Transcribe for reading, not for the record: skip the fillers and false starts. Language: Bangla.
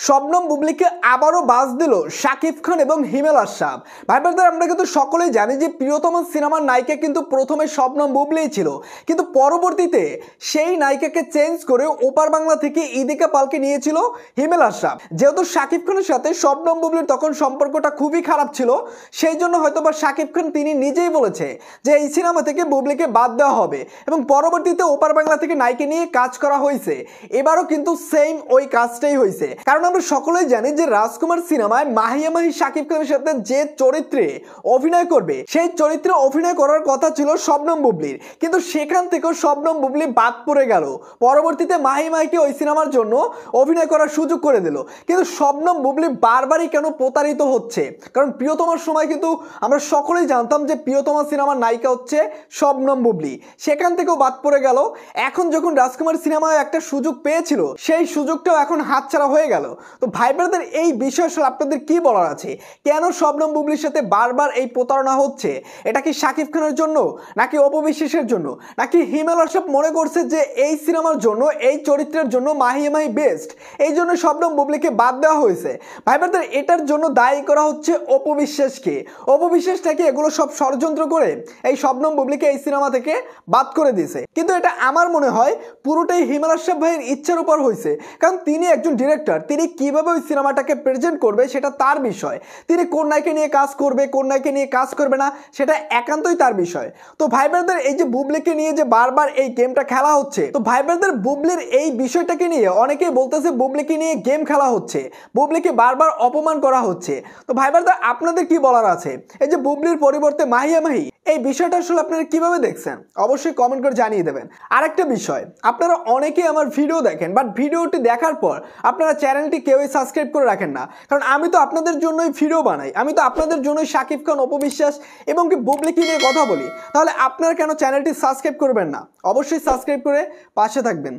শবনম বুবলিকে আবারও বাজ দিল শাকিব খান এবং হিমেল আশরাফ। ভাই ব্রাদার, আমরা কিন্তু সকলেই জানি যে প্রিয়তম সিনেমার নায়িকা কিন্তু প্রথমে শবনম বুবলিই ছিল, কিন্তু পরবর্তীতে সেই নায়িকাকে চেঞ্জ করে ওপার বাংলা থেকে ইদিকা পালকে নিয়েছিল হিমেল আশরাফ। যেহেতু শাকিব খানের সাথে শবনম বুবলির তখন সম্পর্কটা খুবই খারাপ ছিল, সেই জন্য হয়তোবা শাকিব খান তিনি নিজেই বলেছে যে এই সিনেমা থেকে বুবলিকে বাদ দেওয়া হবে এবং পরবর্তীতে ওপার বাংলা থেকে নায়িকা নিয়ে কাজ করা হয়েছে। এবারও কিন্তু সেম ওই কাজটাই হয়েছে, কারণ আমরা সকলেই জানি যে রাজকুমার সিনেমায় মাহিয়া মাহি শাকিব খানের সাথে যে চরিত্রে অভিনয় করবে সেই চরিত্রে অভিনয় করার কথা ছিল শবনম বুবলির, কিন্তু সেখান থেকেও শবনম বুবলি বাদ পড়ে গেল। পরবর্তীতে মাহি মাহিকে ওই সিনেমার জন্য অভিনয় করার সুযোগ করে দিল, কিন্তু শবনম বুবলি বারবারই কেন প্রতারিত হচ্ছে? কারণ প্রিয়তমার সময় কিন্তু আমরা সকলেই জানতাম যে প্রিয়তমা সিনেমার নায়িকা হচ্ছে শবনম বুবলি, সেখান থেকেও বাদ পড়ে গেল। এখন যখন রাজকুমার সিনেমায় একটা সুযোগ পেয়েছিল সেই সুযোগটাও এখন হাতছাড়া হয়ে গেল। তো ভাই ব্রাদার, এই বিষয়ে আসলে আপনাদের কি বলার আছে? কেন শবনম বুবলির সাথে বারবার এই প্রতারণা হচ্ছে? এটা কি শাকিব খানের জন্য, নাকি অপু বিশ্বাসের জন্য, নাকি হিমেল আশরাফ মনে করছে যে এই সিনেমার জন্য এই চরিত্রের জন্য মাহিয়া মাহি বেস্ট, এই জন্য শবনম বুবলিকে বাদ দেওয়া হয়েছে? ভাই ব্রাদার, এটার জন্য দায়ী করা হচ্ছে অপু বিশ্বাসকে। অপু বিশ্বাস নাকি এগুলো সব ষড়যন্ত্র করে এই শবনম বুবলিকে এই সিনেমা থেকে বাদ করে দিয়েছে, কিন্তু এটা আমার মনে হয় পুরোটাই হিমেল আশরাফ ভাইয়ের ইচ্ছার উপর হয়েছে। কারণ তিনি একজন ডিরেক্টর, তিনি কিভাবে ওই সিনেমাটাকে প্রেজেন্ট করবে সেটা তার বিষয়। তিনি কোন নায়িকা নিয়ে কাজ করবে, কোন নায়িকা নিয়ে কাজ করবে না, সেটা একান্তই তার বিষয়। তো ভাই ব্রাদার, এই যে বুবলিকে নিয়ে যে বারবার এই গেমটা খেলা হচ্ছে, তো ভাই ব্রাদার বুবলির এই বিষয়টাকে নিয়ে অনেকেই বলতেছে বুবলিকে নিয়ে গেম খেলা হচ্ছে, বুবলিকে বারবার অপমান করা হচ্ছে। তো ভাই ব্রাদার, আপনাদের কি বলার আছে? এই যে বুবলির পরিবর্তে মাহিয়া মাহি, এই বিষয়টা আসলে আপনারা কিভাবে দেখছেন অবশ্যই কমেন্ট করে জানিয়ে দেবেন। আরেকটা বিষয়, আপনারা অনেকেই আমার ভিডিও দেখেন, বাট ভিডিওটি দেখার পর আপনারা চ্যানেলটি কেউই সাবস্ক্রাইব করে রাখেন না। কারণ আমি তো আপনাদের জন্যই ভিডিও বানাই, আমি তো আপনাদের জন্যই শাকিব খান, অপু বিশ্বাস এবং কি বুবলিকে নিয়ে কথা বলি। তাহলে আপনারা কেন চ্যানেলটি সাবস্ক্রাইব করবেন না? অবশ্যই সাবস্ক্রাইব করে পাশে থাকবেন।